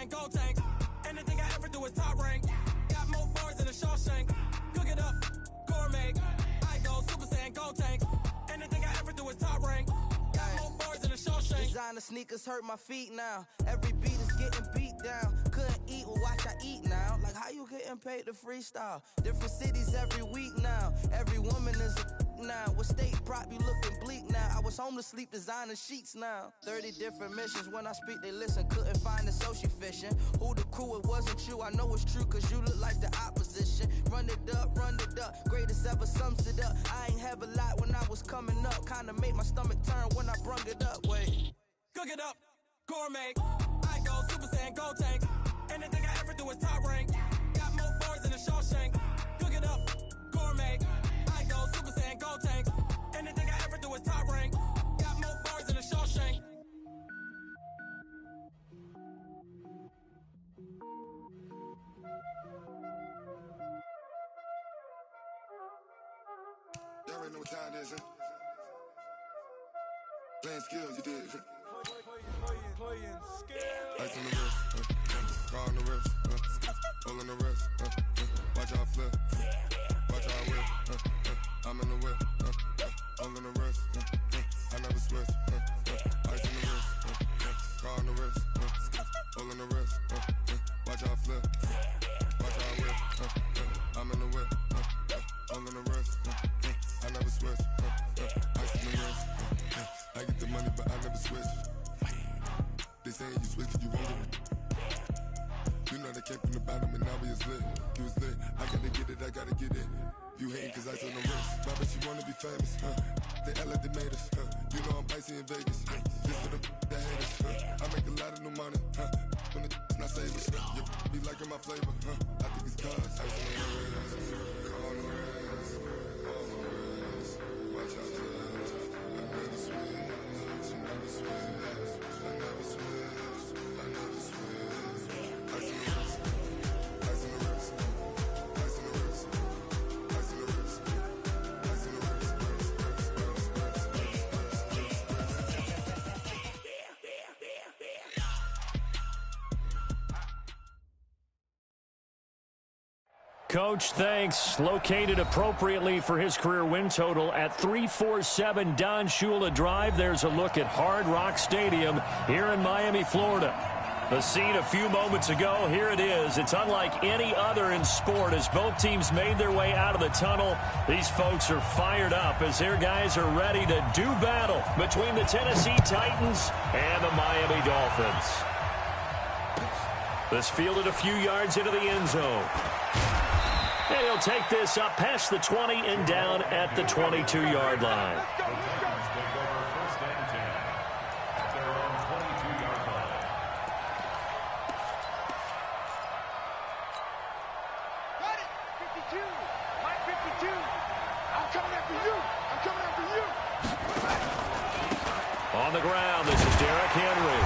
Saiyan, gold tank. Anything I ever do is top rank. Got more bars than a Shawshank. Cook it up, gourmet. I go Super Saiyan, gold tank. Anything I ever do is top rank. Got more bars than a Shawshank. Designer sneakers hurt my feet now. Every beat is getting beat down. Couldn't eat, well watch I eat now. Like how you getting paid to freestyle? Different cities every week now. Every woman is a now. What state prop you looking bleak now? I was home to sleep designer sheets now. 30 different missions. When I speak they listen. Couldn't find it so she fishing. Who the crew? It wasn't you. I know it's true cause you look like the opposition. Run it up, run it up. Greatest ever sums it up. I ain't have a lot when I was coming up. Kinda made my stomach turn when I brung it up. Wait. Cook it up, gourmet. I go Super Saiyan, gold tank. Anything I ever do is top rank. Got more bars than a Shawshank. Cook it up, gourmet. I go Super Saiyan, gold tank. Anything I ever do is top rank. Got more bars than a Shawshank. Y'all already know what time it is, huh? Playing skills, you did. Playing skills. Ice on the wrist, car on the wrist, hole in the wrist, watch how I flip, watch how I whip, I'm in the whip, hole in the wrist, I never switch, ice on the wrist, car on the wrist, hole in the wrist, watch how I flip, watch how I whip, I'm in the whip, hole in the wrist, I never switch, ice on the wrist, I get the money but I never switch. They saying you switch 'cause you want it. You know they came from the bottom and now we is lit. You was lit, I gotta get it, I gotta get it. You hating 'cause I on the wrist. Why bet you wanna be famous, They act like they made us, You know I'm icy in Vegas, This for the that hate us, I make a lot of new money, When the not savers, you be liking my flavor, I think it's cause I on the wrist, on the wrist, on the wrist. Watch out, I never switch, I never switch. I never switch, I never switch. Ice in the wrist, ice in the wrist, ice in the wrist, ice in the wrist, ice in the wrist, Coach, thanks. Located appropriately for his career win total at 347 Don Shula Drive. There's a look at Hard Rock Stadium here in Miami, Florida. The scene a few moments ago, here it is. It's unlike any other in sport as both teams made their way out of the tunnel. These folks are fired up as their guys are ready to do battle between the Tennessee Titans and the Miami Dolphins. This fielded a few yards into the end zone. And he'll take this up past the 20 and down at the 22-yard line. Got it! 52! Mike 52! I'm coming after you! I'm coming after you! On the ground, this is Derrick Henry.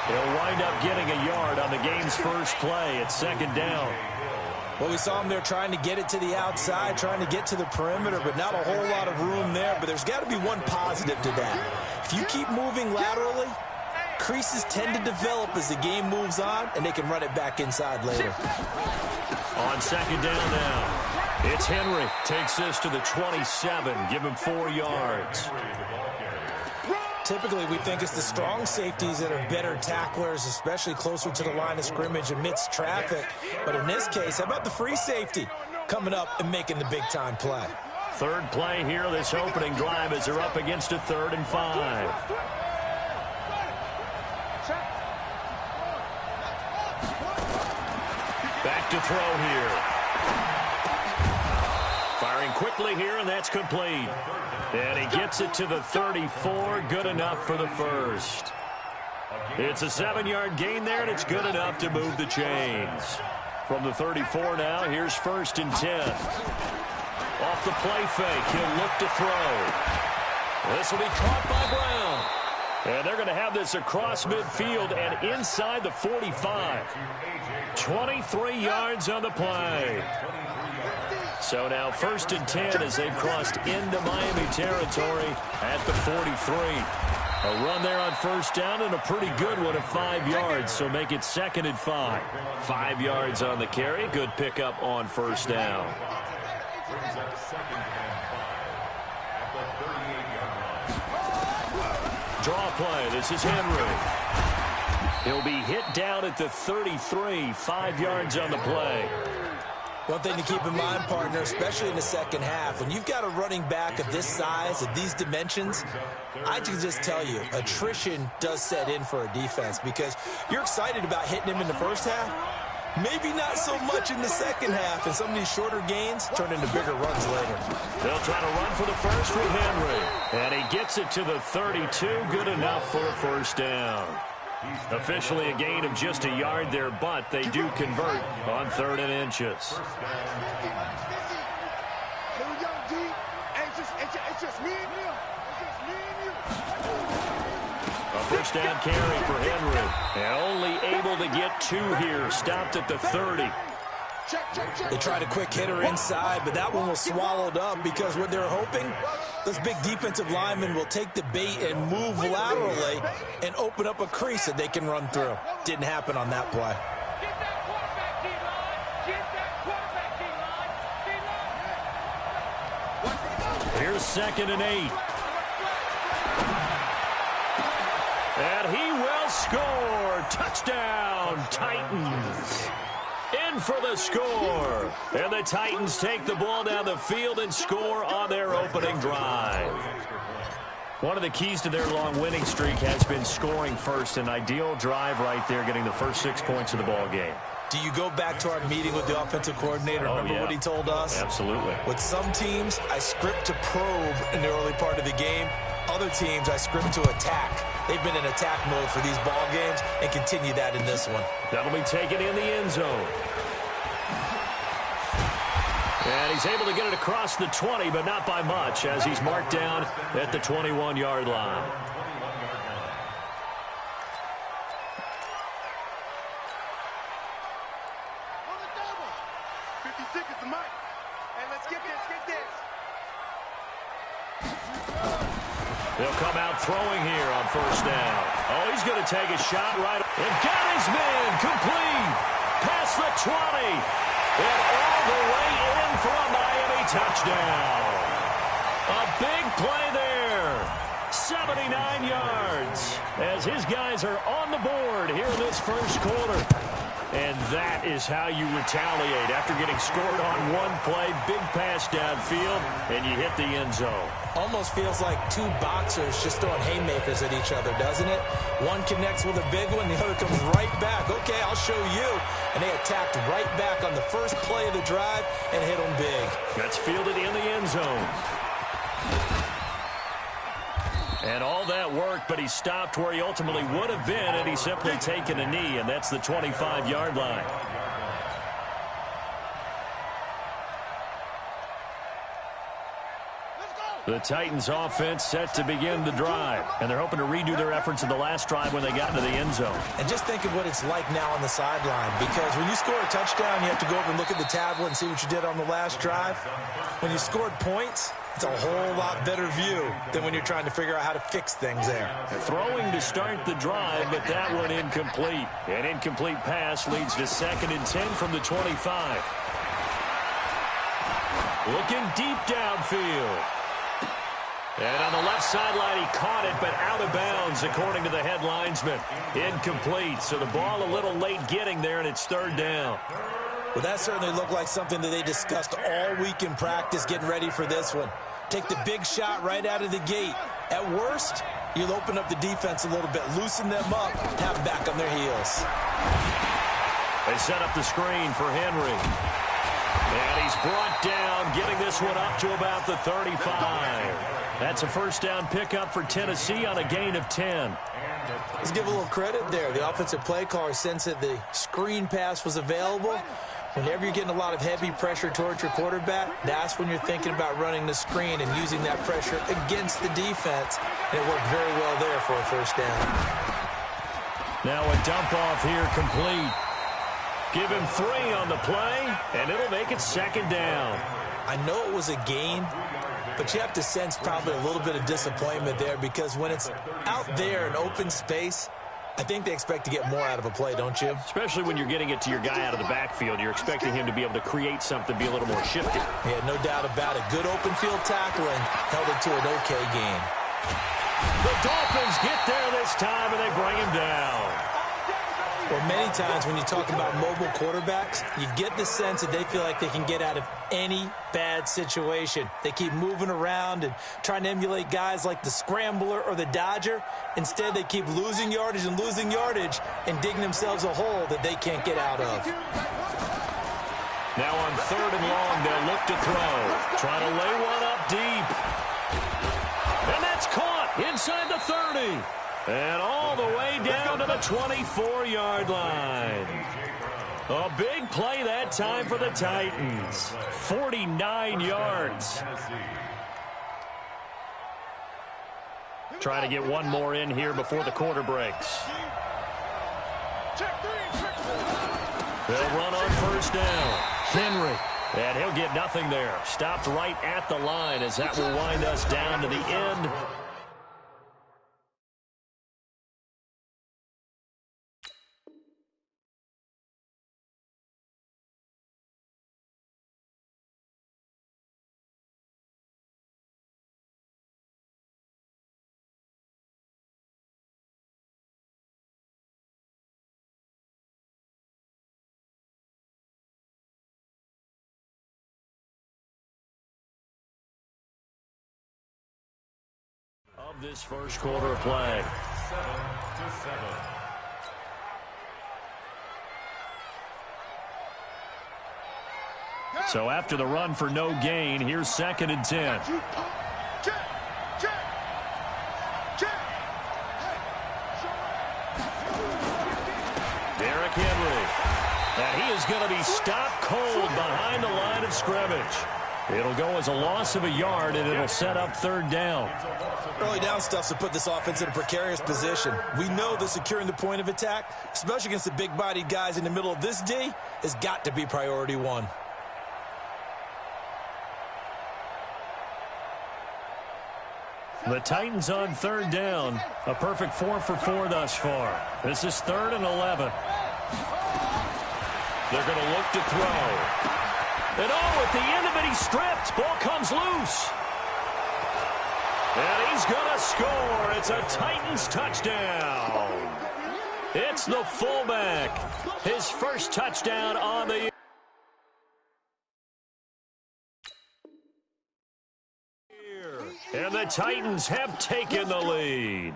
He'll wind up getting a yard on the game's first play at second down. Well, we saw him there trying to get it to the outside, trying to get to the perimeter, but not a whole lot of room there. But there's got to be one positive to that. If you keep moving laterally, creases tend to develop as the game moves on, and they can run it back inside later. On second down now, it's Henry. Takes this to the 27. Give him 4 yards. Typically, we think it's the strong safeties that are better tacklers, especially closer to the line of scrimmage amidst traffic. But in this case, how about the free safety coming up and making the big-time play? Third play here, this opening drive as they're up against a 3rd and 5. Back to throw here. Firing quickly here, and that's complete. And he gets it to the 34. Good enough for the first. It's a 7-yard gain there, and it's good enough to move the chains. From the 34 now, here's 1st and 10. Off the play fake, he'll look to throw. This will be caught by Brown. And they're going to have this across midfield and inside the 45. 23 yards on the play. So now 1st and 10 as they've crossed into Miami territory at the 43. A run there on first down and a pretty good one at 5 yards, so make it 2nd and 5. 5 yards on the carry. Good pickup on first down. Draw play. This is Henry. He'll be hit down at the 33. 5 yards on the play. One thing to keep in mind, partner, especially in the second half, when you've got a running back of this size, of these dimensions, I can just tell you, attrition does set in for a defense because you're excited about hitting him in the first half. Maybe not so much in the second half, and some of these shorter gains turn into bigger runs later. They'll try to run for the first with Henry. And he gets it to the 32. Good enough for a first down. Officially a gain of just a yard there, but they do convert on 3rd and inches. A first down carry for Henry. And only able to get 2 here. Stopped at the 30. They tried a quick hitter inside, but that one was swallowed up because what they're hoping, those big defensive linemen will take the bait and move laterally and open up a crease that they can run through. Didn't happen on that play. Here's 2nd and 8. And he will score. Touchdown, Titans. In for the score. And the Titans take the ball down the field and score on their opening drive. One of the keys to their long winning streak has been scoring first. An ideal drive right there, getting the first 6 points of the ball game. Do you go back to our meeting with the offensive coordinator? Remember what he told us? Absolutely. With some teams, I script to probe in the early part of the game. Other teams, I script to attack. They've been in attack mode for these ball games and continue that in this one. That'll be taken in the end zone. And he's able to get it across the 20, but not by much, as he's marked down at the 21-yard line. They'll come out throwing here on first down. Oh, he's going to take a shot right. And got his man complete. Past the 20. And all the way in for a Miami touchdown. A big play there. 79 yards. As his guys are on the board here in this first quarter. And that is how you retaliate. After getting scored on one play, big pass downfield, and you hit the end zone. Almost feels like two boxers just throwing haymakers at each other, doesn't it? One connects with a big one, the other comes right back. Okay, I'll show you. And they attacked right back on the first play of the drive and hit them big. That's fielded in the end zone. And all that worked, but he stopped where he ultimately would have been, and he's simply taken a knee, and that's the 25-yard line. The Titans offense set to begin the drive, and they're hoping to redo their efforts in the last drive when they got into the end zone. And just think of what it's like now on the sideline, because when you score a touchdown, you have to go over and look at the tablet and see what you did on the last drive. When you scored points, it's a whole lot better view than when you're trying to figure out how to fix things there. Throwing to start the drive, but that one incomplete. An incomplete pass leads to 2nd and 10 from the 25. Looking deep downfield. And on the left sideline, he caught it, but out of bounds, according to the head linesman. Incomplete, so the ball a little late getting there, and it's 3rd down. Well, that certainly looked like something that they discussed all week in practice, getting ready for this one. Take the big shot right out of the gate. At worst, you'll open up the defense a little bit, loosen them up, have them back on their heels. They set up the screen for Henry. And he's brought down, getting this one up to about the 35. That's a first down pickup for Tennessee on a gain of 10. Let's give a little credit there. The offensive play caller sensed that the screen pass was available. Whenever you're getting a lot of heavy pressure towards your quarterback, that's when you're thinking about running the screen and using that pressure against the defense. And it worked very well there for a first down. Now a dump off here complete. Give him 3 on the play, and it'll make it 2nd down. I know it was a gain, but you have to sense probably a little bit of disappointment there because when it's out there in open space, I think they expect to get more out of a play, don't you? Especially when you're getting it to your guy out of the backfield. You're expecting him to be able to create something, be a little more shifty. Yeah, no doubt about it. Good open field tackling held it to an okay game. The Dolphins get there this time, and they bring him down. Well, many times when you talk about mobile quarterbacks, you get the sense that they feel like they can get out of any bad situation. They keep moving around and trying to emulate guys like the Scrambler or the Dodger. Instead, they keep losing yardage and digging themselves a hole that they can't get out of. Now on 3rd and long, they'll look to throw. Trying to lay one up deep. And that's caught inside the 30. And all the way down to the 24-yard line. A big play that time for the Titans. 49 yards. Try to get one more in here before the quarter breaks. They'll run on 1st down. Henry. And he'll get nothing there. Stopped right at the line as that will wind us down to the end. Of this first quarter of play. 7-7. So after the run for no gain, here's 2nd and 10. Derrick Henry. And he is going to be stopped cold behind the line of scrimmage. It'll go as a loss of a yard, and it'll set up 3rd down. Early down stuff to put this offense in a precarious position. We know that securing the point of attack, especially against the big-bodied guys in the middle of this D, has got to be priority one. The Titans on 3rd down. A perfect 4 for 4 thus far. This is 3rd and 11. They're going to look to throw. And at the end of it, he's stripped. Ball comes loose. And he's going to score. It's a Titans touchdown. It's the fullback. His first touchdown on the year. And the Titans have taken the lead.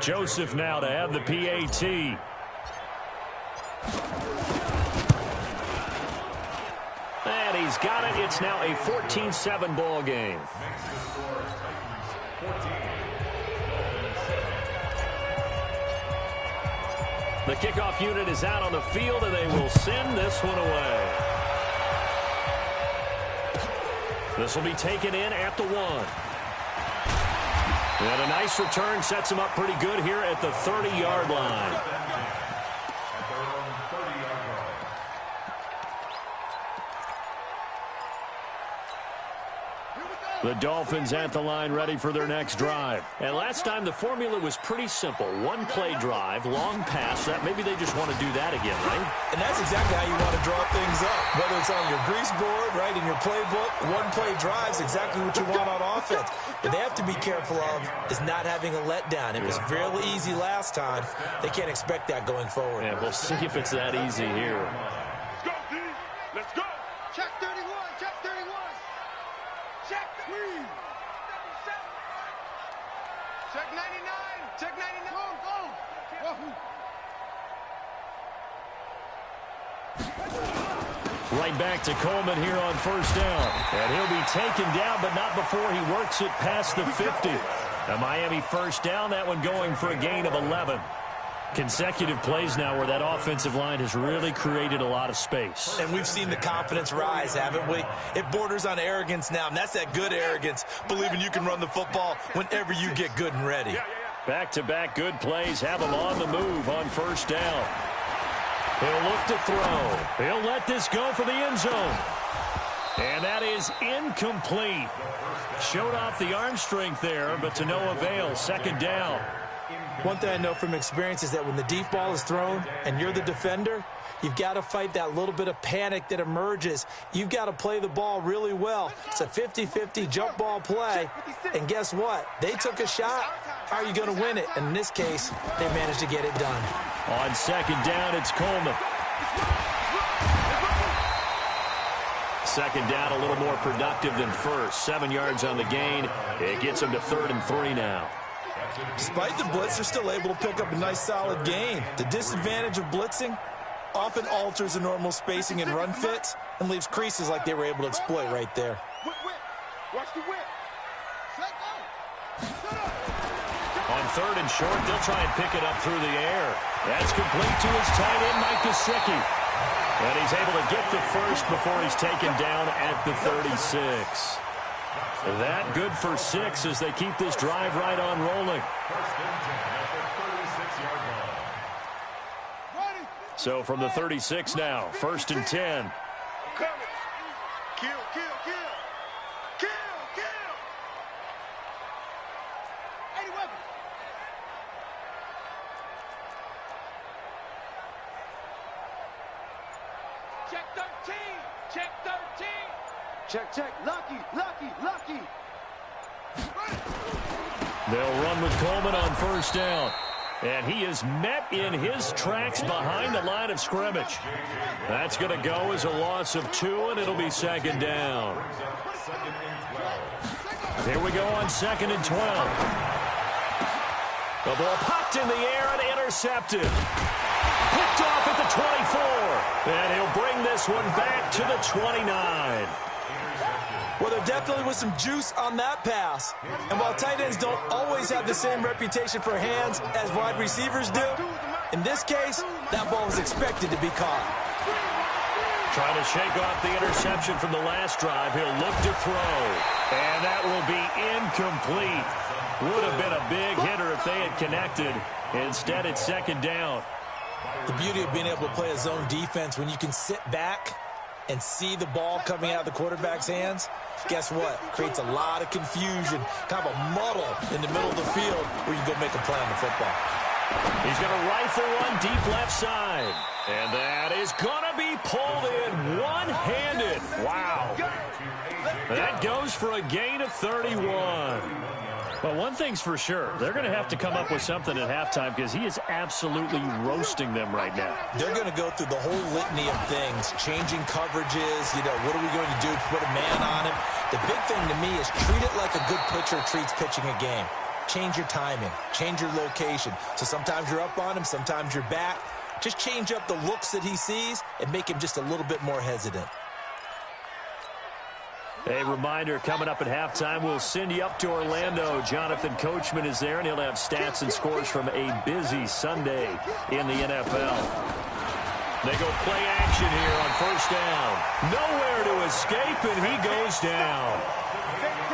Joseph now to have the PAT. And he's got it. It's now a 14-7 ball game. The kickoff unit is out on the field, and they will send this one away. This will be taken in at the 1. And a nice return sets him up pretty good here at the 30-yard line. The Dolphins at the line ready for their next drive. And last time the formula was pretty simple. One play drive, long pass. That maybe they just want to do that again, right? And that's exactly how you want to draw things up. Whether it's on your grease board, right, in your playbook, one play drive is exactly what you want on offense. What they have to be careful of is not having a letdown. It was fairly easy last time. They can't expect that going forward. Yeah, we'll see if it's that easy here. Let's go, D. Let's go. Check 31. Check 31. Check 3. Check 99. Check 99. Go. Right back to Coleman here on 1st down. And he'll be taken down, but not before he works it past the 50. A Miami 1st down, that one going for a gain of 11. Consecutive plays now where that offensive line has really created a lot of space. And we've seen the confidence rise, haven't we? It borders on arrogance now, and that's that good arrogance, believing you can run the football whenever you get good and ready. Back-to-back good plays have him on the move on first down. He'll look to throw. He'll let this go for the end zone. And that is incomplete. Showed off the arm strength there, but to no avail. Second down. One thing I know from experience is that when the deep ball is thrown and you're the defender, you've got to fight that little bit of panic that emerges. You've got to play the ball really well. It's a 50-50 jump ball play. And guess what? They took a shot. How are you going to win it? And in this case, they managed to get it done. On second down, it's Coleman. Second down, a little more productive than first. 7 yards on the gain. It gets them to 3rd and 3 now. Despite the blitz, they're still able to pick up a nice, solid gain. The disadvantage of blitzing often alters the normal spacing and run fits and leaves creases like they were able to exploit right there. Watch the whip. On 3rd and short, they'll try and pick it up through the air. That's complete to his tight end, Mike Gesicki. And he's able to get the first before he's taken down at the 36. That good for 6 as they keep this drive right on rolling. So from the 36 now, 1st and 10. Kill. Any weapon. Check 13. Check 13. Check. Lucky. They'll run with Coleman on 1st down. And he is met in his tracks behind the line of scrimmage. That's going to go as a loss of 2, and it'll be 2nd down. Here we go on 2nd and 12. The ball popped in the air and intercepted. Picked off at the 24. And he'll bring this one back to the 29. Well, there definitely was some juice on that pass. And while tight ends don't always have the same reputation for hands as wide receivers do, in this case, that ball was expected to be caught. Trying to shake off the interception from the last drive. He'll look to throw. And that will be incomplete. Would have been a big hitter if they had connected. Instead, it's 2nd down. The beauty of being able to play a zone defense when you can sit back and see the ball coming out of the quarterback's hands, guess what? Creates a lot of confusion, kind of a muddle in the middle of the field where you go make a play on the football. He's going to rifle one deep left side. And that is going to be pulled in one-handed. Wow. That goes for a gain of 31. Well, one thing's for sure. They're going to have to come up with something at halftime because he is absolutely roasting them right now. They're going to go through the whole litany of things, changing coverages, what are we going to do to put a man on him? The big thing to me is treat it like a good pitcher treats pitching a game. Change your timing, change your location. So sometimes you're up on him, sometimes you're back. Just change up the looks that he sees and make him just a little bit more hesitant. A reminder, coming up at halftime, we'll send you up to Orlando. Jonathan Coachman is there, and he'll have stats and scores from a busy Sunday in the NFL. They go play action here on 1st down. Nowhere to escape, and he goes down.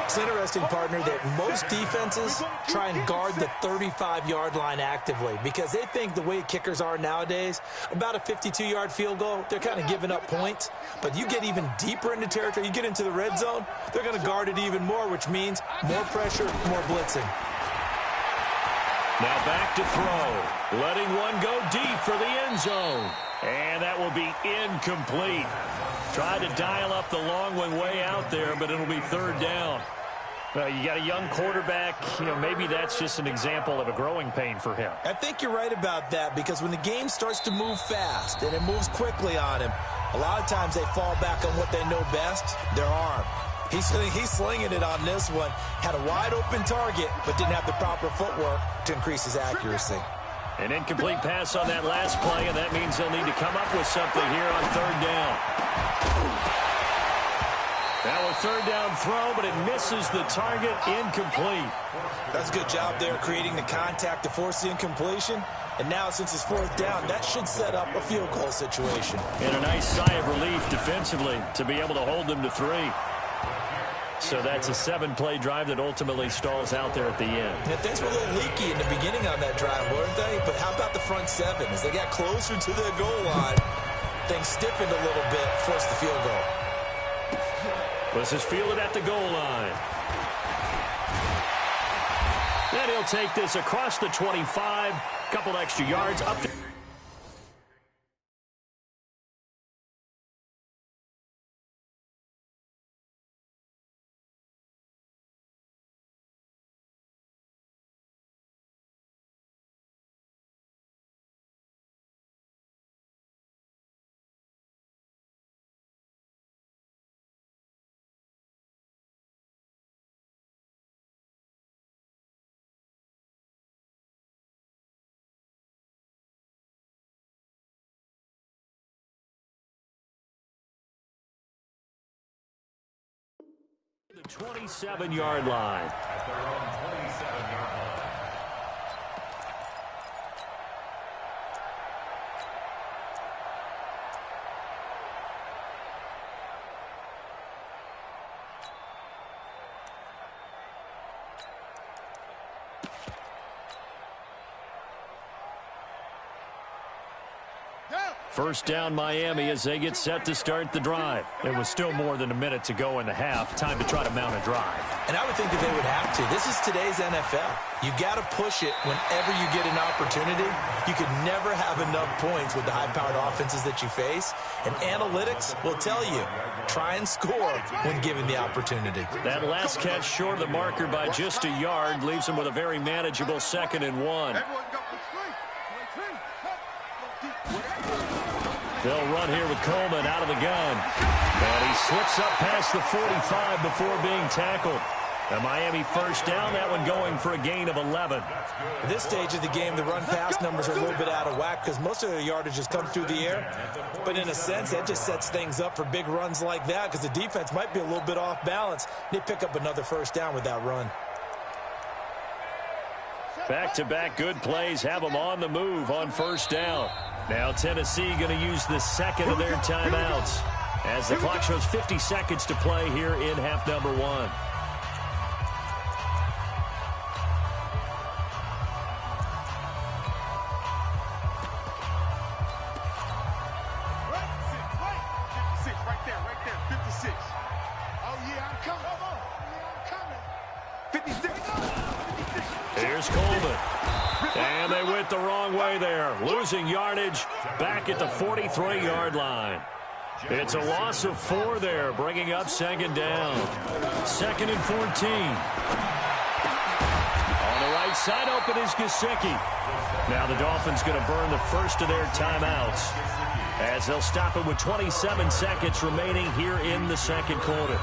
It's interesting, partner, that most defenses try and guard the 35-yard line actively because they think the way kickers are nowadays, about a 52-yard field goal, they're kind of giving up points. But you get even deeper into territory, you get into the red zone, they're going to guard it even more, which means more pressure, more blitzing. Now back to throw. Letting one go deep for the end zone. And that will be incomplete. Tried to dial up the long one way out there, but it'll be 3rd down. You got a young quarterback. Maybe that's just an example of a growing pain for him. I think you're right about that because when the game starts to move fast and it moves quickly on him, a lot of times they fall back on what they know best, their arm. He's slinging it on this one. Had a wide open target, but didn't have the proper footwork to increase his accuracy. An incomplete pass on that last play, and that means they'll need to come up with something here on 3rd down. That was 3rd down throw, but it misses the target, incomplete. That's a good job there creating the contact to force the incompletion. And now, since it's 4th down, that should set up a field goal situation. And a nice sigh of relief defensively to be able to hold them to 3. So that's a 7-play drive that ultimately stalls out there at the end. Yeah, things were a little leaky in the beginning on that drive, weren't they? But how about the front 7? As they got closer to their goal line, things stiffened a little bit, forced the field goal. This is fielded at the goal line. Then he'll take this across the 25. Couple extra yards up there. The 27-yard line. At their own 27-yard line. First down, Miami, as they get set to start the drive. It was still more than a minute to go in the half. Time to try to mount a drive. And I would think that they would have to. This is today's NFL. You got to push it whenever you get an opportunity. You could never have enough points with the high-powered offenses that you face. And analytics will tell you, try and score when given the opportunity. That last catch short of the marker by just a yard leaves them with a very manageable 2nd and 1. They'll run here with Coleman out of the gun. And he slips up past the 45 before being tackled. The Miami first down, that one going for a gain of 11. At this stage of the game, the run-pass numbers are a little bit out of whack because most of their yardage has come through the air. But in a sense, that just sets things up for big runs like that because the defense might be a little bit off balance. They pick up another first down with that run. Back-to-back good plays have them on the move on first down. Now Tennessee going to use the 2nd of their timeouts as the clock shows 50 seconds to play here in half number 1. Here's Coleman. And they went the wrong way there. Losing yardage back at the 43-yard line. It's a loss of 4 there, bringing up 2nd down. 2nd and 14. On the right side, open is Gesicki. Now the Dolphins going to burn the first of their timeouts as they'll stop it with 27 seconds remaining here in the 2nd quarter.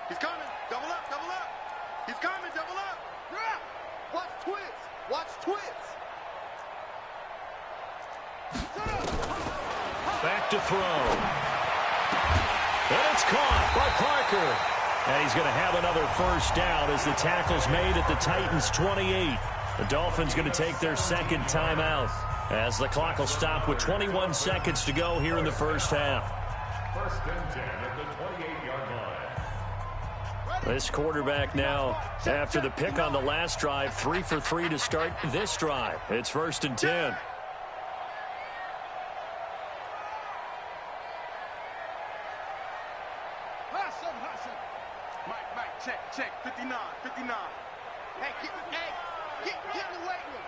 He's coming. Double up, double up. He's coming, double up. Watch twins. Watch twins. Back to throw. And it's caught by Parker. And he's going to have another first down as the tackle's made at the Titans' 28. The Dolphins going to take their 2nd timeout as the clock will stop with 21 seconds to go here in the first half. 1st and 10 at the 28-yard line. This quarterback now, after the pick on the last drive, 3 for 3 to start this drive. It's 1st and 10. Mike, check, 59. Hey, get in the weight room.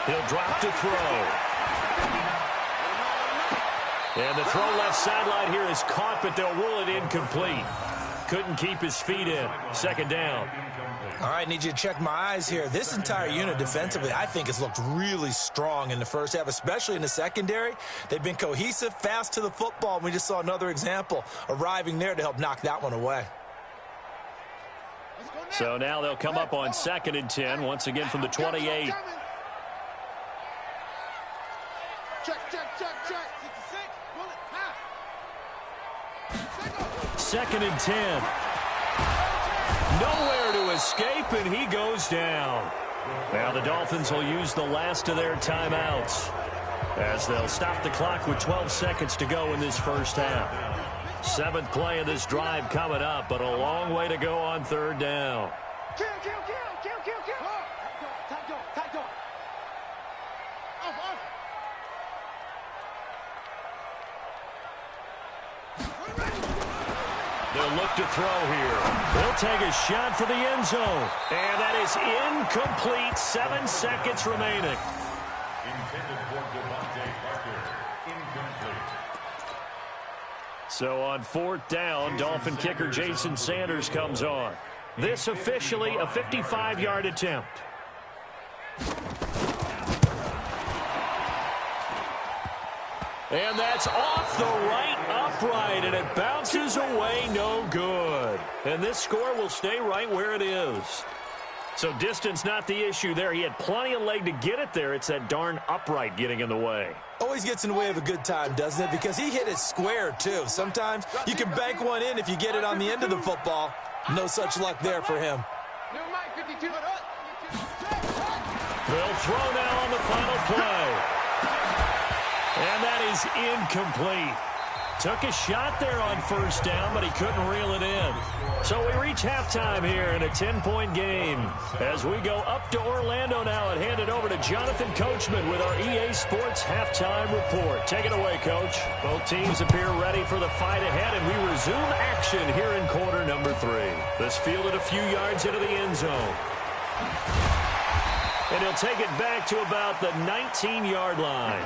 He'll drop to throw. And the throw left sideline here is caught, but they'll rule it incomplete. Couldn't keep his feet in. 2nd down. All right, need you to check my eyes here. This entire unit defensively, I think, has looked really strong in the first half, especially in the secondary. They've been cohesive, fast to the football. We just saw another example arriving there to help knock that one away. So now they'll come up on 2nd and 10, once again from the 28. Check. 2nd and 10. Nowhere to escape, and he goes down. Now the Dolphins will use the last of their timeouts as they'll stop the clock with 12 seconds to go in this first half. 7th play of this drive coming up, but a long way to go on 3rd down. They'll look to throw here. They'll take a shot for the end zone. And that is incomplete. 7 seconds remaining. So on 4th down, Dolphin kicker Jason Sanders comes on. This officially a 55-yard attempt. And that's off the right upright, and it bounces away no good. And this score will stay right where it is. So distance not the issue there. He had plenty of leg to get it there. It's that darn upright getting in the way. Always gets in the way of a good time, doesn't it? Because he hit it square, too. Sometimes you can bank one in if you get it on the end of the football. No such luck there for him. They'll throw now on the final play. And that is incomplete. Took a shot there on 1st down, but he couldn't reel it in. So we reach halftime here in a 10-point game. As we go up to Orlando now and hand it over to Jonathan Coachman with our EA Sports Halftime Report. Take it away, Coach. Both teams appear ready for the fight ahead, and we resume action here in quarter number 3. This fielded a few yards into the end zone. And he'll take it back to about the 19-yard line.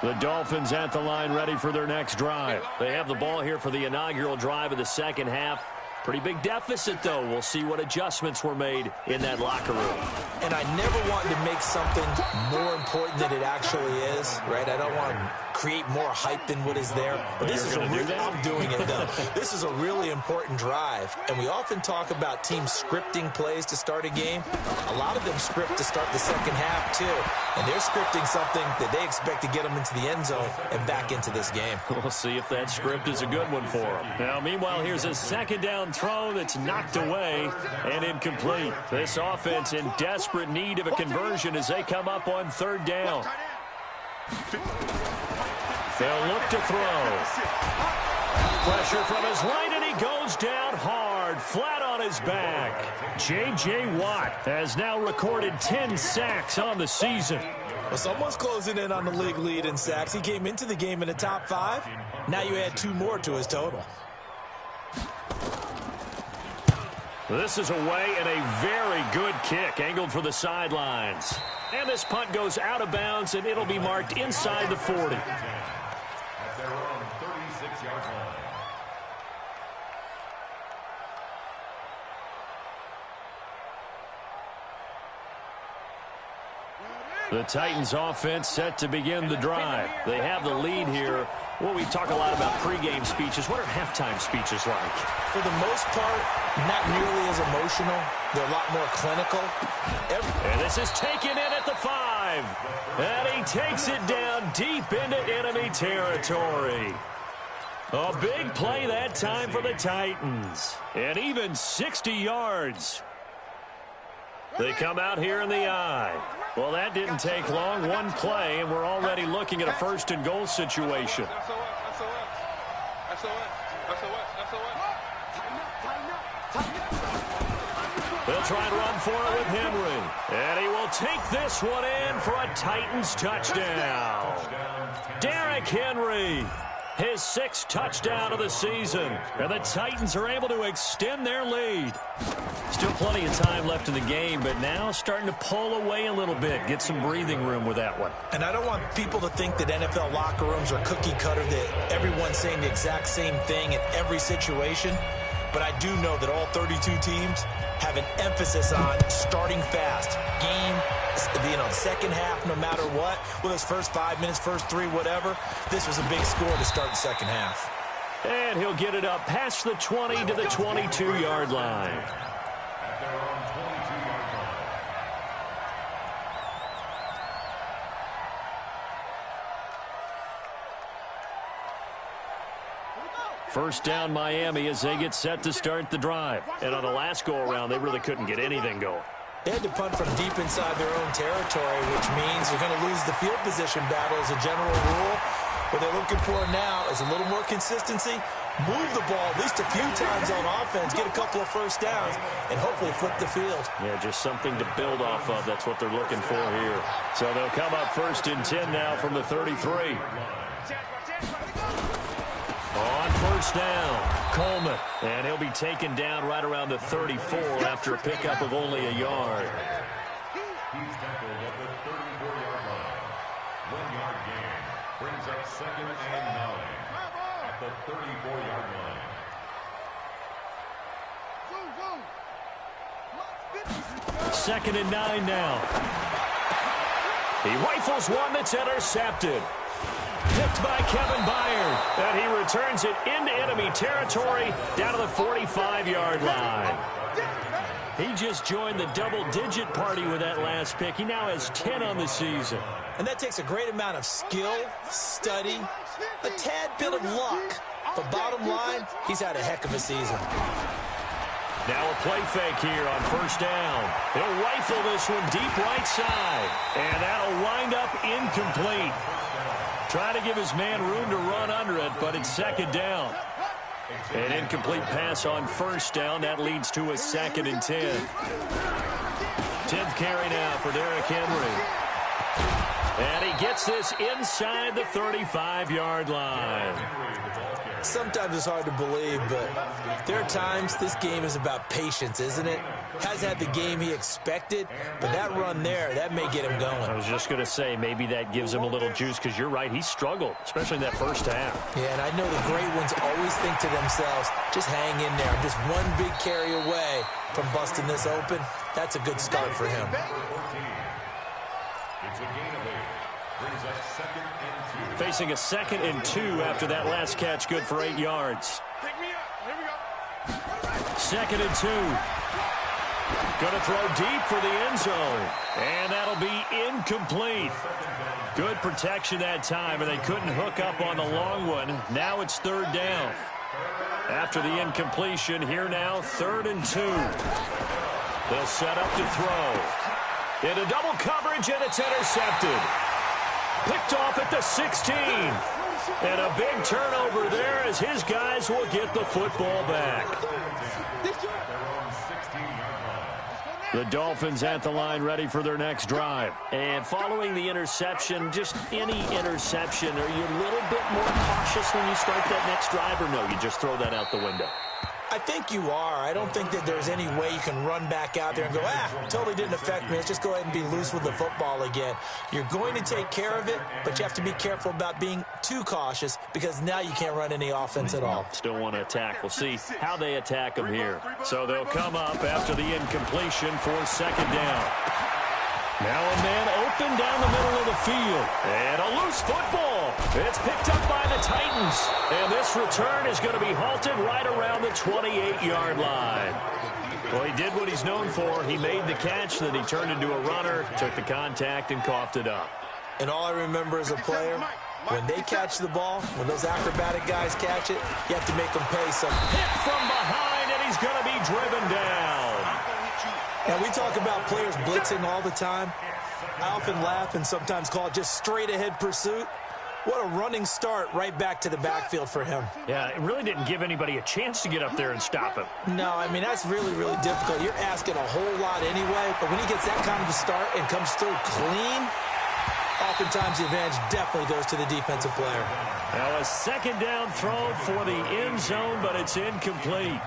The Dolphins at the line ready for their next drive. They have the ball here for the inaugural drive of the second half. Pretty big deficit, though. We'll see what adjustments were made in that locker room. And I never want to make something more important than it actually is, right? I don't want to create more hype than what is there. But this is I'm doing it, though. This is a really important drive. And we often talk about teams scripting plays to start a game. A lot of them script to start the second half, too. And they're scripting something that they expect to get them into the end zone and back into this game. We'll see if that script is a good one for them. Now, meanwhile, here's a 2nd down throw that's knocked away and incomplete. This offense in desperate need of a conversion as they come up on 3rd down. They'll look to throw. Pressure from his right, and he goes down hard, flat on his back. J.J. Watt has now recorded 10 sacks on the season. Well, someone's closing in on the league lead in sacks. He came into the game in the top 5. Now you add 2 more to his total. This is away and a very good kick, angled for the sidelines. And this punt goes out of bounds, and it'll be marked inside the 40. At their own 36-yard line. The Titans offense set to begin the drive. They have the lead here. Well, we talk a lot about pregame speeches. What are halftime speeches like? For the most part, not nearly as emotional. They're a lot more clinical. And this is taken in at the 5. And he takes it down deep into enemy territory. A big play that time for the Titans. And even 60 yards. They come out here in the eye. Well, that didn't take long. One play, and we're already looking at a 1st and goal situation. They'll try and run for it with Henry. And he will take this one in for a Titans touchdown. Derrick Henry, his 6th touchdown of the season. And the Titans are able to extend their lead. Still plenty of time left in the game, but now starting to pull away a little bit. Get some breathing room with that one. And I don't want people to think that NFL locker rooms are cookie cutter, that everyone's saying the exact same thing in every situation. But I do know that all 32 teams have an emphasis on starting fast. Game, second half, no matter what. Well, those first 5 minutes, first 3, whatever. This was a big score to start the second half. And he'll get it up past the 20 to the 22-yard line. At their own 22-yard line. First down Miami as they get set to start the drive. And on the last go-around, they really couldn't get anything going. They had to punt from deep inside their own territory, which means you're going to lose the field position battle as a general rule. What they're looking for now is a little more consistency, move the ball at least a few times on offense, get a couple of first downs, and hopefully flip the field. Yeah, just something to build off of. That's what they're looking for here. So they'll come up 1st and 10 now from the 33. On 1st down, Coleman. And he'll be taken down right around the 34 after a pickup of only a yard. He's tackled at the 34-yard line. 1-yard gain brings up 2nd and 9 at the 34-yard line. 2nd and 9 now. He rifles one that's intercepted. Picked by Kevin Byard. And he returns it into enemy territory down to the 45-yard line. He just joined the double-digit party with that last pick. He now has 10 on the season. And that takes a great amount of skill, study, a tad bit of luck. But bottom line, he's had a heck of a season. Now a play fake here on 1st down. He'll rifle this one deep right side. And that'll wind up incomplete. Trying to give his man room to run under it, but it's 2nd down. An incomplete pass on 1st down. That leads to a 2nd and 10. 10th carry now for Derrick Henry. And he gets this inside the 35-yard line. Sometimes it's hard to believe, but there are times this game is about patience, isn't it? Has had the game he expected, but that run there, that may get him going. I was just going to say, maybe that gives him a little juice, because you're right, he struggled, especially in that first half. Yeah, and I know the great ones always think to themselves, just hang in there. I'm just one big carry away from busting this open. That's a good start for him. It's a gain of 8. Brings up 2nd and 2. Facing a 2nd and 2 after that last catch, good for 8 yards. Pick me up. Here we go. 2nd and 2. Going to throw deep for the end zone. And that'll be incomplete. Good protection that time, and they couldn't hook up on the long one. Now it's 3rd down. After the incompletion, here now, 3rd and 2. They'll set up to throw. Into double coverage, and it's intercepted. Picked off at the 16. And a big turnover there as his guys will get the football back. The Dolphins at the line ready for their next drive. And following the interception, just any interception, are you a little bit more cautious when you start that next drive, or no, you just throw that out the window? I think you are. I don't think that there's any way you can run back out there and go, totally didn't affect me. Let's just go ahead and be loose with the football again. You're going to take care of it, but you have to be careful about being too cautious, because now you can't run any offense at all. Still want to attack. We'll see how they attack them here. So they'll come up after the incompletion for 2nd down. Now a man open down the middle of the field. And a loose football. It's picked up by the Titans. And this return is going to be halted right around the 28-yard line. Well, he did what he's known for. He made the catch, then he turned into a runner, took the contact, and coughed it up. And all I remember as a player, when they catch the ball, when those acrobatic guys catch it, you have to make them pay some. Hit from behind, and he's going to be driven down. And we talk about players blitzing all the time. I often laugh and sometimes call it just straight-ahead pursuit. What a running start right back to the backfield for him. Yeah, it really didn't give anybody a chance to get up there and stop him. No, I mean, that's really, really difficult. You're asking a whole lot anyway, but when he gets that kind of a start and comes through clean, oftentimes the advantage definitely goes to the defensive player. Now a 2nd down throw for the end zone, but it's incomplete.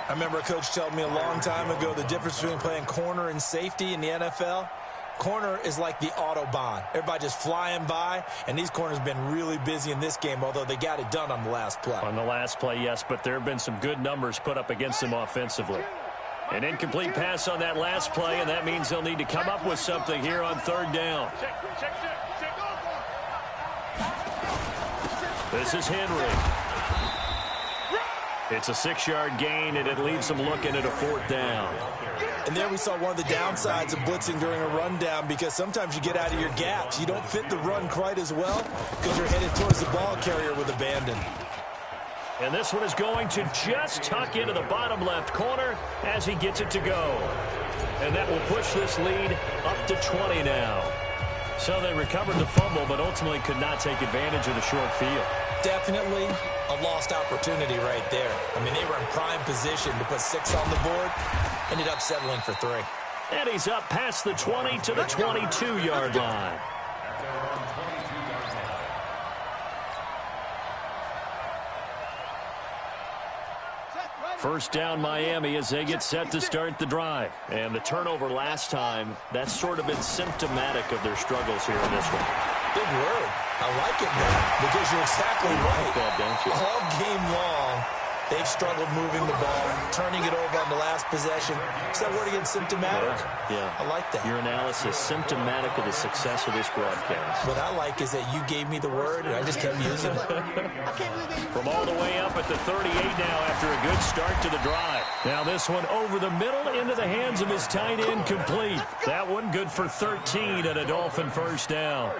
I remember a coach telling me a long time ago the difference between playing corner and safety in the NFL. Corner is like the Autobahn. Everybody just flying by, and these corners have been really busy in this game, although they got it done on the last play. On the last play, yes, but there have been some good numbers put up against them offensively. An incomplete pass on that last play, and that means they'll need to come up with something here on 3rd down. This is Henry. It's a 6-yard gain, and it leaves them looking at a 4th down. And there we saw one of the downsides of blitzing during a rundown, because sometimes you get out of your gaps. You don't fit the run quite as well because you're headed towards the ball carrier with abandon. And this one is going to just tuck into the bottom left corner as he gets it to go. And that will push this lead up to 20 now. So they recovered the fumble, but ultimately could not take advantage of the short field. Definitely a lost opportunity right there. I mean, they were in prime position to put 6 on the board. Ended up settling for 3. And he's up past the 20 to the 22-yard line. First down Miami as they get set to start the drive. And the turnover last time, that's sort of been symptomatic of their struggles here in this one. Big word. I like it, man, because you're exactly right. That, don't you? All game long, they've struggled moving the ball, turning it over on the last possession. Is that word again, symptomatic? Yeah. I like that. Your analysis, symptomatic of the success of this broadcast. What I like is that you gave me the word, and I just kept using it. From all the way up at the 38 now after a good start to the drive. Now this one over the middle into the hands of his tight end, complete. That one good for 13 and a Dolphin first down.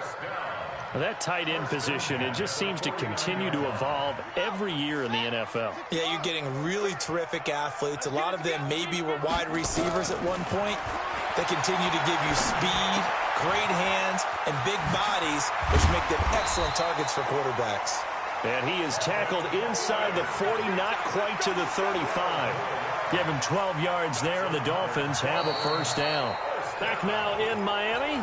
That tight end position, it just seems to continue to evolve every year in the NFL. Yeah, you're getting really terrific athletes. A lot of them maybe were wide receivers at one point. They continue to give you speed, great hands, and big bodies, which make them excellent targets for quarterbacks. And he is tackled inside the 40, not quite to the 35. Give him 12 yards there, and the Dolphins have a first down. Back now in Miami.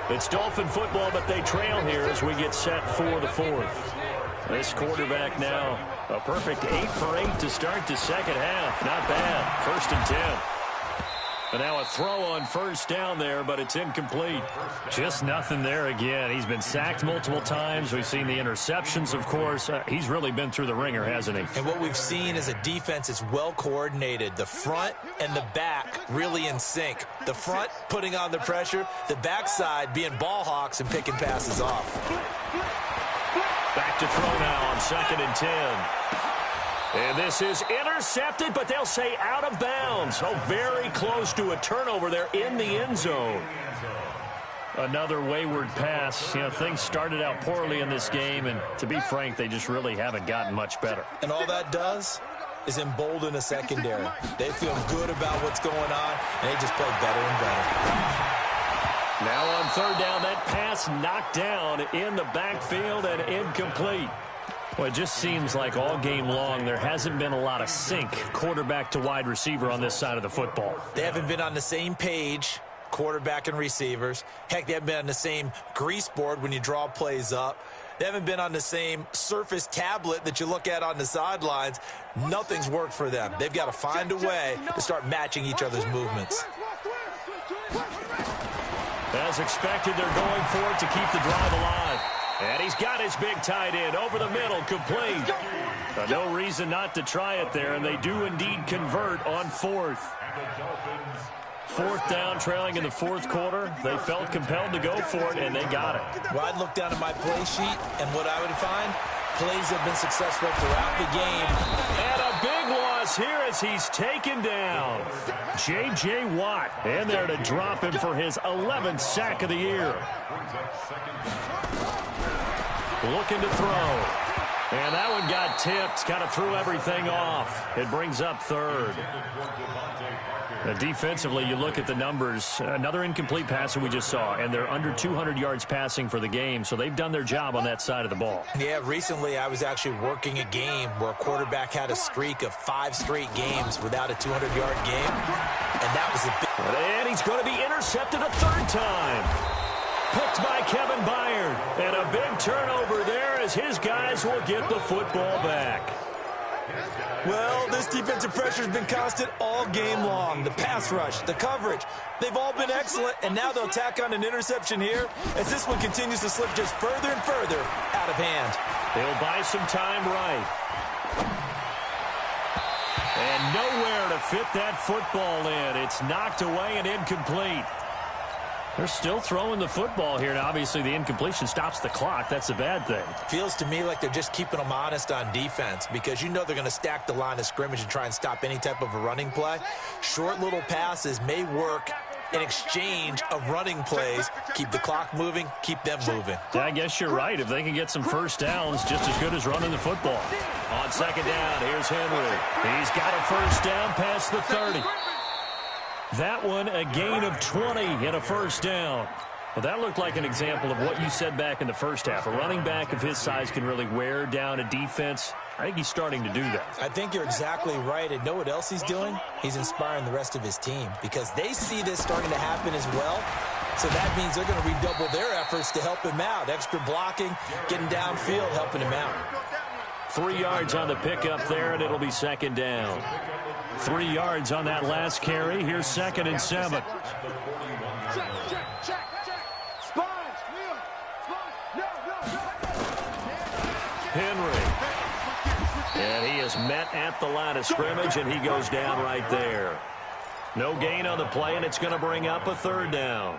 It's Dolphin football, but they trail here as we get set for the 4th. This quarterback now, a perfect 8 for 8 to start the second half. Not bad. 1st and 10. And now a throw on first down there, but it's incomplete. Just nothing there again. He's been sacked multiple times. We've seen the interceptions, of course. He's really been through the ringer, hasn't he? And what we've seen is a defense is well coordinated. The front and the back really in sync. The front putting on the pressure, the backside being ball hawks and picking passes off. Back to throw now on 2nd and 10. And this is intercepted, but they'll say out of bounds. Oh, very close to a turnover there in the end zone. Another wayward pass. You know, things started out poorly in this game, and to be frank, they just really haven't gotten much better. And all that does is embolden a secondary. They feel good about what's going on, and they just play better and better. Now on 3rd down, that pass knocked down in the backfield and incomplete. Well, it just seems like all game long there hasn't been a lot of sync quarterback to wide receiver on this side of the football. They haven't been on the same page, quarterback and receivers. Heck, they haven't been on the same grease board when you draw plays up. They haven't been on the same Surface tablet that you look at on the sidelines. Nothing's worked for them. They've got to find a way to start matching each other's movements. As expected, they're going for it to keep the drive alive. And he's got his big tight end over the middle, complete. No reason not to try it there, and they do indeed convert on 4th. 4th down, trailing in the 4th quarter. They felt compelled to go for it, and they got it. Well, I'd look down at my play sheet, and what I would find, plays have been successful throughout the game. And a big loss here as he's taken down. J.J. Watt in there to drop him for his 11th sack of the year. Looking to throw. And that one got tipped. Kind of threw everything off. It brings up 3rd. Defensively, you look at the numbers. Another incomplete passer we just saw, and they're under 200 yards passing for the game, so they've done their job on that side of the ball. Yeah, recently I was actually working a game where a quarterback had a streak of 5 straight games without a 200-yard game, and that was a big... And he's going to be intercepted a 3rd time. Picked by Kevin Byard. And a big turnover there as his guys will get the football back. Well, this defensive pressure has been constant all game long. The pass rush, the coverage, they've all been excellent, and now they'll tack on an interception here as this one continues to slip just further and further out of hand. They'll buy some time right. And nowhere to fit that football in. It's knocked away and incomplete. They're still throwing the football here. Now, obviously, the incompletion stops the clock. That's a bad thing. Feels to me like they're just keeping them honest on defense because you know they're going to stack the line of scrimmage and try and stop any type of a running play. Short little passes may work an exchange of running plays. Keep the clock moving, keep them moving. Yeah, I guess you're right. If they can get some first downs, just as good as running the football. On second down, here's Henry. He's got a first down past the 30. That one, a gain of 20 and a first down. Well, that looked like an example of what you said back in the first half. A running back of his size can really wear down a defense. I think he's starting to do that. I think you're exactly right. And know what else he's doing? He's inspiring the rest of his team because they see this starting to happen as well. So that means they're going to redouble their efforts to help him out. Extra blocking, getting downfield, helping him out. 3 yards on the pickup there, and it'll be second down. 3 yards on that last carry. Here's 2nd and 7. Henry. And he is met at the line of scrimmage, and he goes down right there. No gain on the play, and it's going to bring up a 3rd down.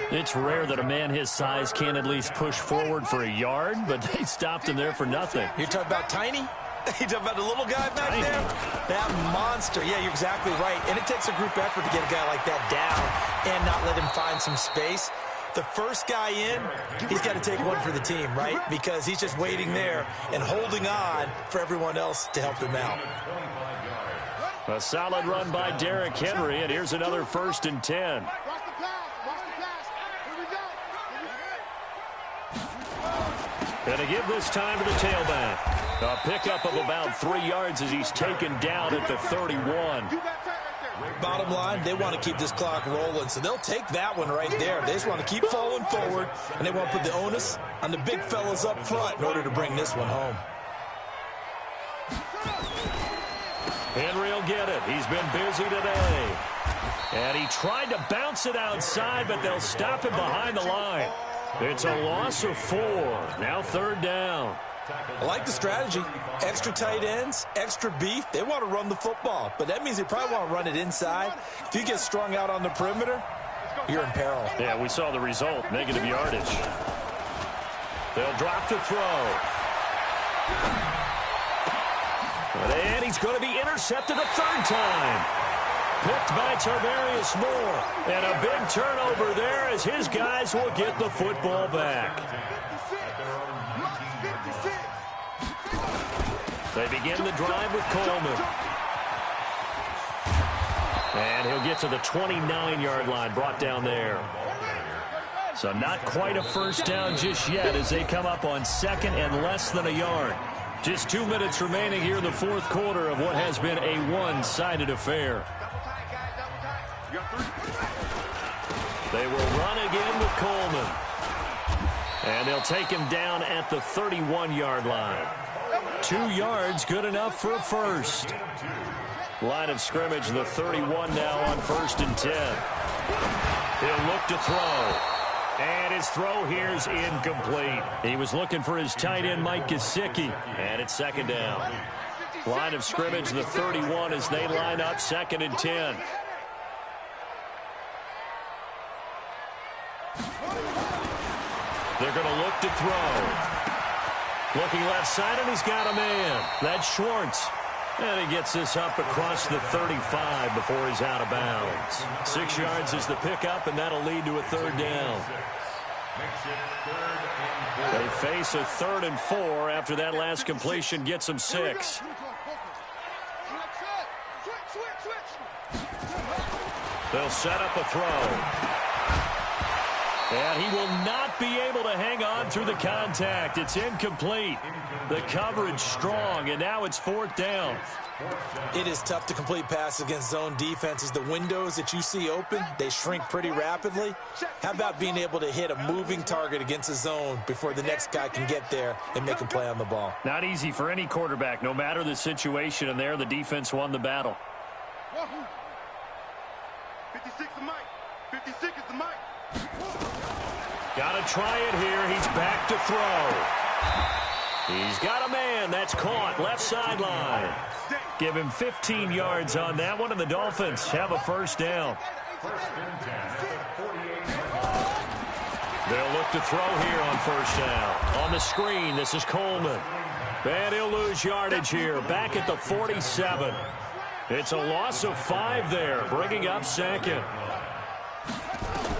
It's rare that a man his size can at least push forward for a yard, but they stopped him there for nothing. You're talking about Tiny? You talking about the little guy back there? That monster. Yeah, you're exactly right. And it takes a group effort to get a guy like that down and not let him find some space. The first guy in, he's got to take one for the team, right? Because he's just waiting there and holding on for everyone else to help him out. A solid run by Derrick Henry, and here's another 1st and 10. Going to give this time to the tailback. A pickup of about 3 yards as he's taken down at the 31. Bottom line, they want to keep this clock rolling, so they'll take that one right there. They just want to keep falling forward, and they want to put the onus on the big fellas up front in order to bring this one home. Henry will get it. He's been busy today. And he tried to bounce it outside, but they'll stop him behind the line. It's a loss of 4. Now 3rd down. I like the strategy. Extra tight ends, extra beef. They want to run the football, but that means they probably want to run it inside. If you get strung out on the perimeter, you're in peril. Yeah, we saw the result, negative yardage. They'll drop to throw. And he's going to be intercepted a 3rd time. Picked by Tarvarius Moore. And a big turnover there as his guys will get the football back. They begin the drive with Coleman. And he'll get to the 29-yard line, brought down there. So not quite a first down just yet as they come up on 2nd and less than a yard. Just 2 minutes remaining here in the 4th quarter of what has been a one-sided affair. They will run again with Coleman. And they'll take him down at the 31-yard line. 2 yards, good enough for a first. Line of scrimmage, the 31 now on 1st and 10. He'll look to throw. And his throw here's incomplete. He was looking for his tight end, Mike Gesicki. And it's 2nd down. Line of scrimmage, the 31 as they line up 2nd and 10. They're going to look to throw. Looking left side, and he's got a man. That's Schwartz. And he gets this up across the 35 before he's out of bounds. 6 yards is the pickup, and that'll lead to a 3rd down. They face a 3rd and 4 after that last completion gets them 6. They'll set up a throw. And he will not be able to hang on through the contact. It's incomplete. The coverage strong, and now it's 4th down. It is tough to complete passes against zone defenses. The windows that you see open, they shrink pretty rapidly. How about being able to hit a moving target against a zone before the next guy can get there and make a play on the ball? Not easy for any quarterback, no matter the situation, and there the defense won the battle. 56 is Mike. 56 is the Mike. Got to try it here. He's back to throw. He's got a man. That's caught. Left sideline. Give him 15 yards on that one, and the Dolphins have a 1st down. They'll look to throw here on 1st down. On the screen, this is Coleman. And he'll lose yardage here. Back at the 47. It's a loss of 5 there, bringing up second.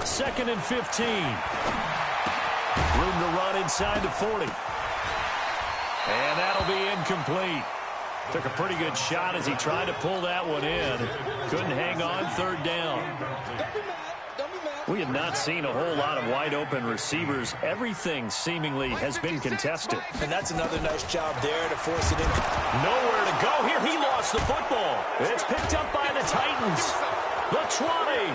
2nd and 15. Room to run inside the 40. And that'll be incomplete. Took a pretty good shot as he tried to pull that one in. Couldn't hang on 3rd down. We have not seen a whole lot of wide-open receivers. Everything seemingly has been contested. And that's another nice job there to force it in. Nowhere to go here. He lost the football. It's picked up by the Titans. The 20,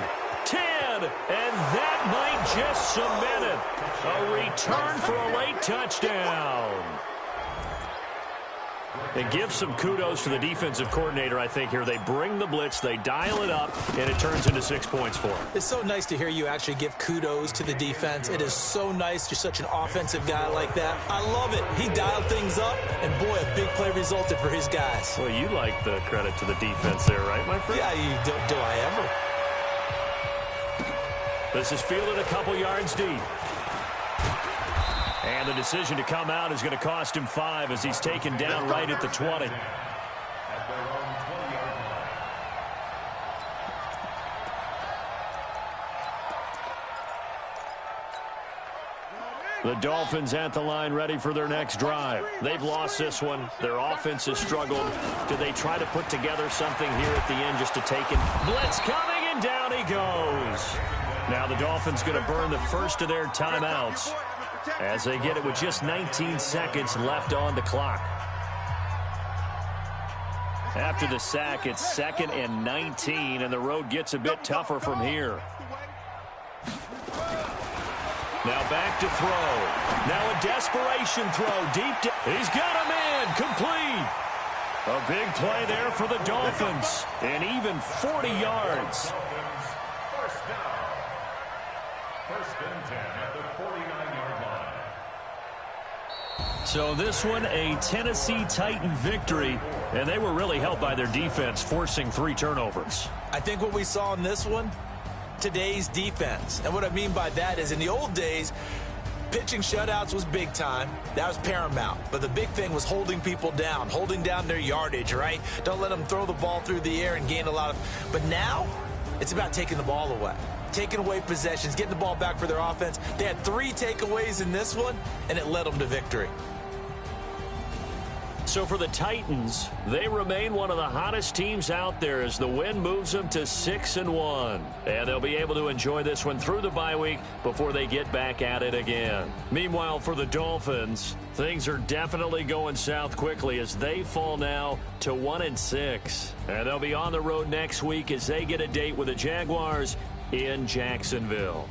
10, and that might just cement it. A return for a late touchdown. It gives some kudos to the defensive coordinator, I think, here. They bring the blitz, they dial it up, and it turns into 6 points for them. It's so nice to hear you actually give kudos to the defense. It is so nice. You're such an offensive guy like that. I love it. He dialed things up, and boy, a big play resulted for his guys. Well, you like the credit to the defense there, right, my friend? Yeah, do I ever? This is fielded a couple yards deep. And the decision to come out is going to cost him 5 as he's taken down right at the 20. The Dolphins at the line ready for their next drive. They've lost this one. Their offense has struggled. Do they try to put together something here at the end just to take it? Blitz coming, and down he goes. Now the Dolphins going to burn the first of their timeouts as they get it with just 19 seconds left on the clock. After the sack, it's 2nd and 19, and the road gets a bit tougher from here. Now back to throw. Now a desperation throw deep. He's got him in. Complete. A big play there for the Dolphins. And even 40 yards. First down. 1st and 10 at the 49-yard line. So this one, a Tennessee Titan victory. And they were really helped by their defense, forcing 3 turnovers. I think what we saw in this one, today's defense. And what I mean by that is in the old days, pitching shutouts was big time. That was paramount. But the big thing was holding people down, holding down their yardage, right? Don't let them throw the ball through the air and gain a lot of... But now, it's about taking the ball away. Taking away possessions, getting the ball back for their offense. They had 3 takeaways in this one, and it led them to victory. So for the Titans, they remain one of the hottest teams out there as the win moves them to 6-1. And they'll be able to enjoy this one through the bye week before they get back at it again. Meanwhile, for the Dolphins, things are definitely going south quickly as they fall now to 1-6. And they'll be on the road next week as they get a date with the Jaguars in Jacksonville.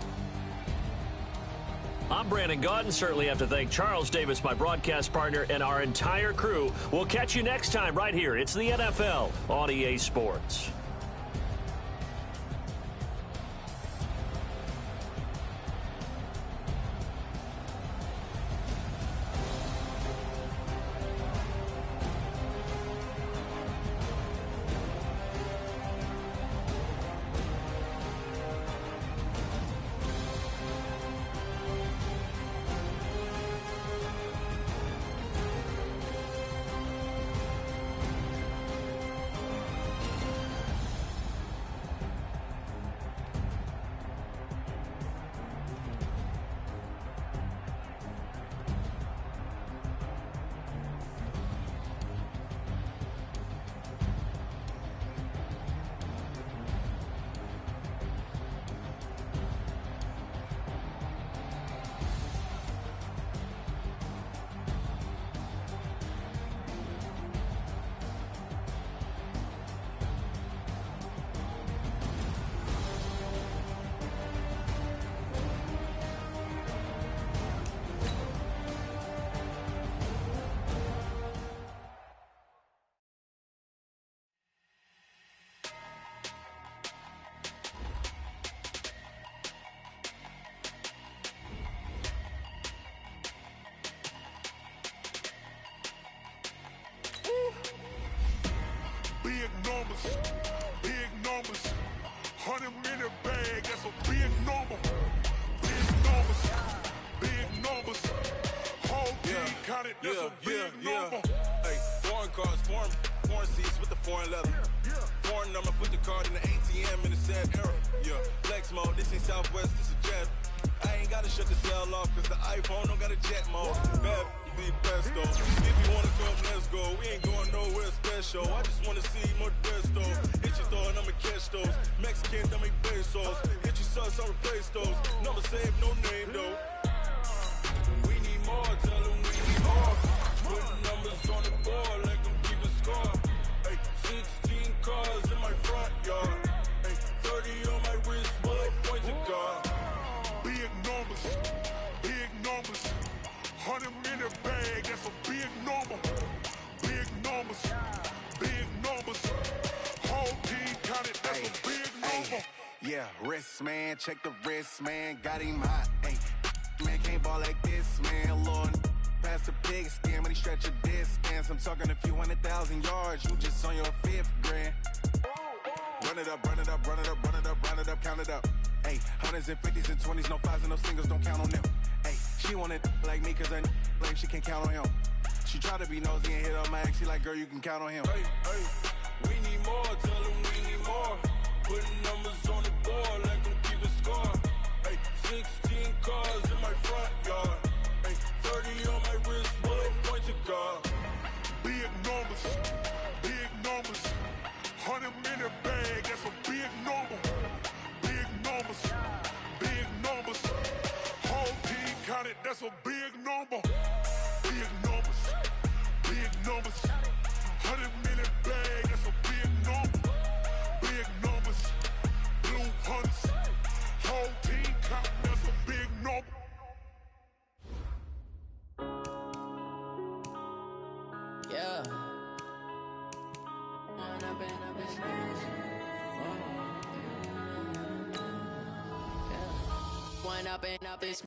I'm Brandon Gaudin. Certainly have to thank Charles Davis, my broadcast partner, and our entire crew. We'll catch you next time right here. It's the NFL on EA Sports. Big numbers, 100-minute bag, that's a big number. Big numbers, whole team counted, that's a big number. Hey, foreign cars, foreign seats with the foreign leather. Foreign number, put the card in the ATM in the sad era. Yeah, flex mode, this ain't Southwest, this is jet. I ain't gotta shut the cell off, cause the iPhone don't got a jet mode. Bad be the best though. If you wanna come, let's go. We ain't going nowhere special. I just wanna see more Desto. Hit your throw and I'ma catch those. Mexican, dummy pesos. Hit your sus, I'll replace those. Number save, no name though. We need more, tell them we need more. Putting numbers on the board, let them keep the score. Ay, 16 cars in my front yard. Ay, 30 on my wrist, bullet point to God. Big numbers, big numbers. 100 in the bag, that's a big number. Big numbers, big numbers. Whole team counted, that's a big number. Yeah, wrist man, check the wrist man, got him hot. Ay, man can't ball like this, man. Lord, pass the big skin when he stretch a distance. I'm talking a few 100,000 yards, you just on your 5th grand. Run it up, run it up, run it up, run it up, run it up, count it up. Ay, 100s and 50s and 20s, no 5s and no singles, don't count on them. Ay, she wanted like me cause I like she can count on him. She tried to be nosy and hit up my ex, she like, girl, you can count on him. Hey, hey, we need more, tell them we need more. Putting numbers on the board, let them keep the score. Hey, 16 cars in my front yard. Hey, 30 on my wrist, bullet point to God. Big numbers, big numbers. 100 in the bag, that's a big number. Big numbers, big numbers. Whole team counted, that's a big number. Big numbers, big numbers. 100 in the bag, that's a big number. Big numbers, blue hunts. Whole team counted, that's a big number. Yeah. One up and up this